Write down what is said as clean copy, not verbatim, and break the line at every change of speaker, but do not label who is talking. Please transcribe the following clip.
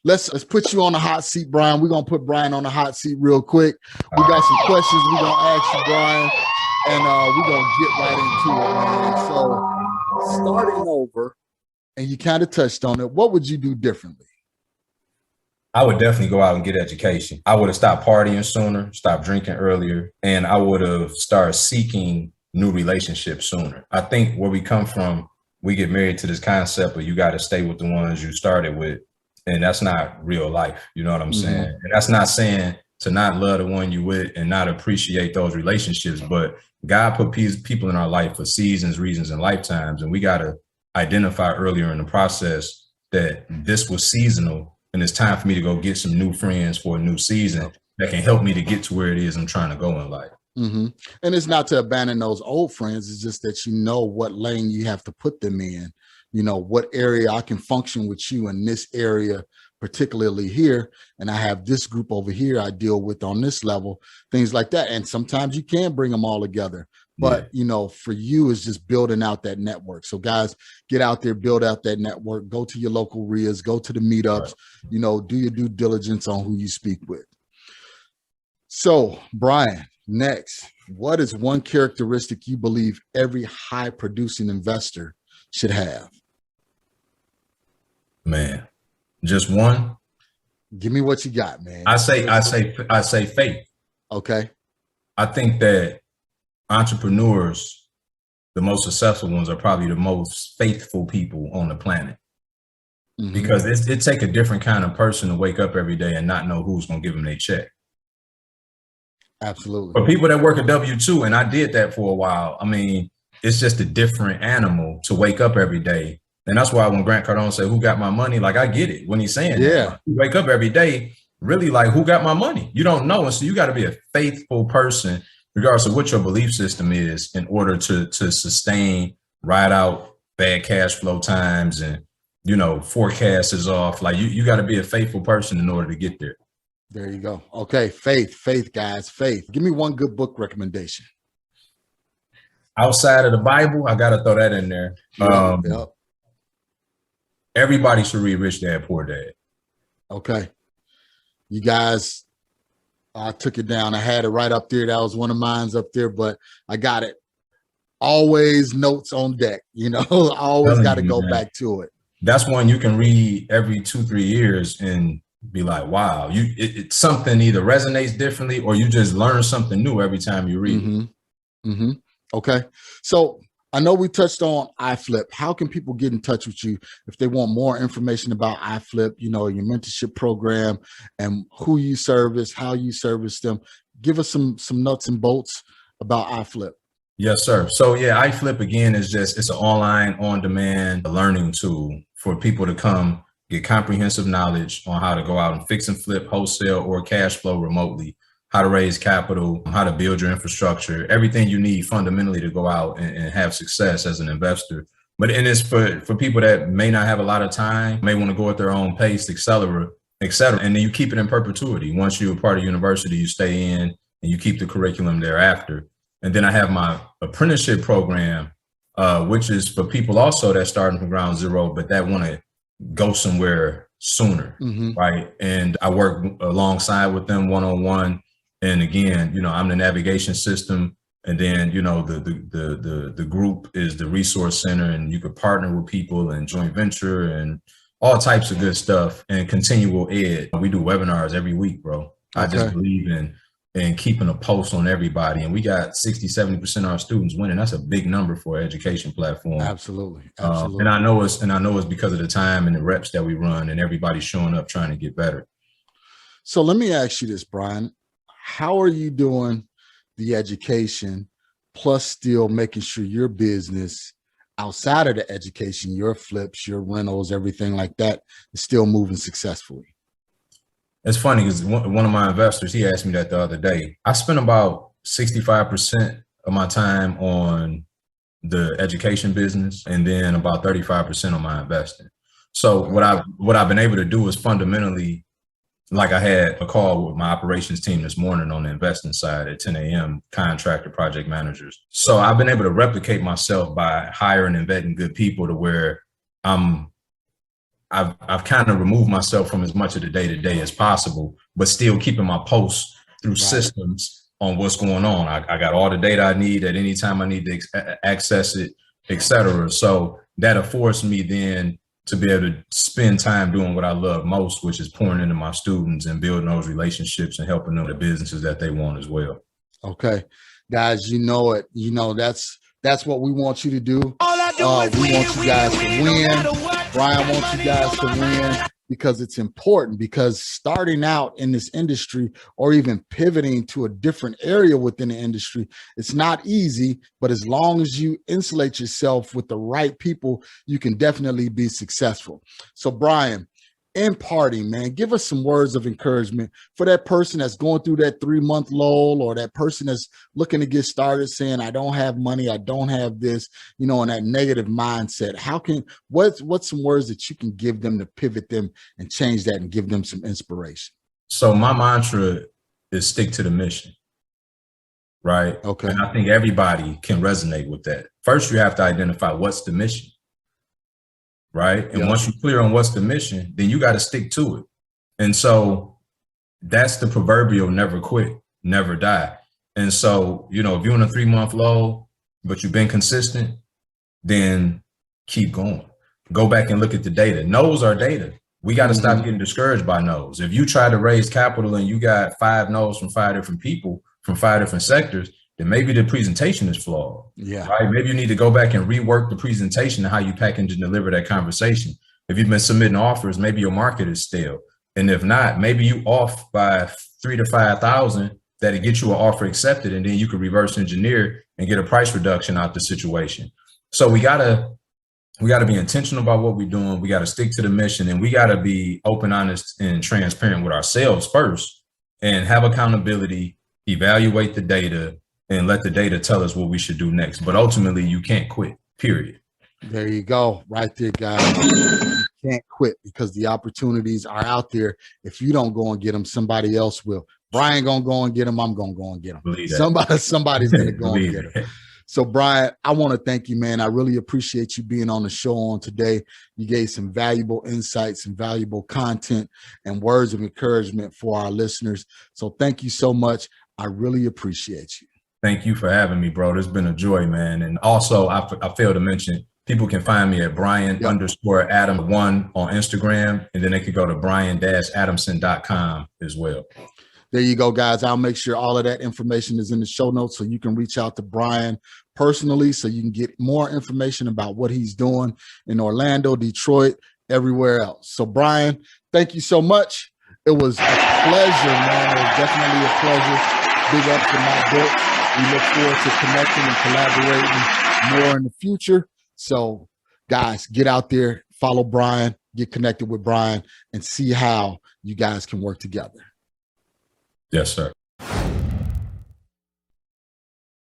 let's put you on the hot seat, Brian. We're gonna put Brian on the hot seat real quick. We got some questions we're gonna ask you, Brian, and we're gonna get right into it, man. So starting over, and you kind of touched on it, what would you do differently?
I would definitely go out and get education. I would have stopped partying sooner, stopped drinking earlier, and I would have started seeking new relationships sooner. I think where we come from, we get married to this concept of you got to stay with the ones you started with, and that's not real life. You know what I'm saying? And that's not saying to not love the one you with and not appreciate those relationships, but God put people in our life for seasons, reasons, and lifetimes, and we got to identify earlier in the process that this was seasonal. And it's time for me to go get some new friends for a new season that can help me to get to where it is I'm trying to go in life.
And it's not to abandon those old friends. It's just that you know what lane you have to put them in. You know, what area I can function with you in this area, particularly here. And I have this group over here I deal with on this level, things like that. And sometimes you can bring them all together. But, you know, for you, it's just building out that network. So guys, get out there, build out that network, go to your local RIAs, go to the meetups, you know, do your due diligence on who you speak with. So Brian, next, what is one characteristic you believe every high producing investor should have?
Man, just one?
Give me what you got, man.
I say faith.
Okay.
I think that entrepreneurs, the most successful ones, are probably the most faithful people on the planet. Because it takes a different kind of person to wake up every day and not know who's going to give them their check.
Absolutely.
For people that work a W-2, and I did that for a while, I mean, it's just a different animal to wake up every day. And that's why when Grant Cardone said, who got my money? Like, I get it when he's saying that. You wake up every day, really like, who got my money? You don't know. And so you got to be a faithful person, regardless of what your belief system is, in order to sustain, ride out bad cash flow times and, you know, forecast is off. Like you got to be a faithful person in order to get there.
There you go. Okay. Faith, guys, faith. Give me one good book recommendation.
Outside of the Bible, I got to throw that in there. Everybody should read Rich Dad, Poor Dad.
Okay. You guys, I took it down. I had it right up there. That was one of mine's up there, but I got it. Always notes on deck, you know, I always got to go back to it.
That's one you can read every 2-3 years and be like, wow, it's something either resonates differently or you just learn something new every time you read it.
Okay. So I know we touched on iFlip. How can people get in touch with you if they want more information about iFlip, you know, your mentorship program and who you service, how you service them? Give us some nuts and bolts about iFlip.
Yes, sir. So yeah, iFlip again is it's an online on-demand learning tool for people to come get comprehensive knowledge on how to go out and fix and flip wholesale or cash flow remotely, how to raise capital, how to build your infrastructure, everything you need fundamentally to go out and have success as an investor. And it's for people that may not have a lot of time, may want to go at their own pace, et cetera. And then you keep it in perpetuity. Once you're a part of university, you stay in and you keep the curriculum thereafter. And then I have my apprenticeship program, which is for people also that's starting from ground zero, but that want to go somewhere sooner, right? And I work alongside with them one-on-one. And again, you know, I'm the navigation system, and then, you know, the group is the resource center, and you could partner with people and joint venture and all types of good stuff and continual ed. We do webinars every week, bro. I just believe in keeping a pulse on everybody. And we got 60-70% of our students winning. That's a big number for an education platform.
Absolutely.
And I know it's because of the time and the reps that we run and everybody showing up trying to get better.
So let me ask you this, Brian. How are you doing the education plus still making sure your business outside of the education, your flips, your rentals, everything like that is still moving successfully?
It's funny because one of my investors, he asked me that the other day. I spent about 65% of my time on the education business and then about 35% on my investing. So what I've been able to do is fundamentally, like I had a call with my operations team this morning on the investing side at 10 a.m., contractor project managers. So I've been able to replicate myself by hiring and vetting good people to where I'm I've kind of removed myself from as much of the day-to-day as possible, but still keeping my posts through systems on what's going on. I got all the data I need at any time I need to access it, etc. So that affords me then to be able to spend time doing what I love most, which is pouring into my students and building those relationships and helping them the businesses that they want as well.
Okay, guys, you know it. You know, that's what we want you to do. We want you guys to win. Brian wants you guys to win because it's important, because starting out in this industry or even pivoting to a different area within the industry, it's not easy, but as long as you insulate yourself with the right people, you can definitely be successful. So Brian, in parting, man, give us some words of encouragement for that person that's going through that 3-month lull, or that person that's looking to get started saying, I don't have money, I don't have this, you know, in that negative mindset. What's some words that you can give them to pivot them and change that and give them some inspiration?
So my mantra is stick to the mission, right?
Okay.
And I think everybody can resonate with that. First, you have to identify what's the mission. Right. And once you're clear on what's the mission, then you got to stick to it. And so that's the proverbial never quit, never die. And so, you know, if you're in a 3-month lull, but you've been consistent, then keep going. Go back and look at the data. No's are data. We got to stop getting discouraged by no's. If you try to raise capital and you got 5 no's from 5 different people from 5 different sectors, then maybe the presentation is flawed.
Yeah.
Right. Maybe you need to go back and rework the presentation and how you package and deliver that conversation. If you've been submitting offers, maybe your market is stale. And if not, maybe you off by 3,000 to 5,000 that'll get you an offer accepted, and then you can reverse engineer and get a price reduction out the situation. So we gotta be intentional about what we're doing. We got to stick to the mission, and we got to be open, honest, and transparent with ourselves first, and have accountability, evaluate the data, and let the data tell us what we should do next. But ultimately, you can't quit, period.
There you go. Right there, guys. You can't quit because the opportunities are out there. If you don't go and get them, somebody else will. Brian gonna go and get them. I'm gonna go and get them. Somebody's gonna go and get them. So Brian, I want to thank you, man. I really appreciate you being on the show on today. You gave some valuable insights and valuable content and words of encouragement for our listeners. So thank you so much. I really appreciate you.
Thank you for having me, bro. It's been a joy, man. And also, I failed to mention, people can find me at Brian_Adam1 on Instagram, and then they could go to Brian-Adamson.com as well.
There you go, guys. I'll make sure all of that information is in the show notes so you can reach out to Brian personally so you can get more information about what he's doing in Orlando, Detroit, everywhere else. So Brian, thank you so much. It was a pleasure, man. It was definitely a pleasure. Big up to my book. We look forward to connecting and collaborating more in the future. So guys, get out there, follow Brian, get connected with Brian, and see how you guys can work together.
Yes, sir.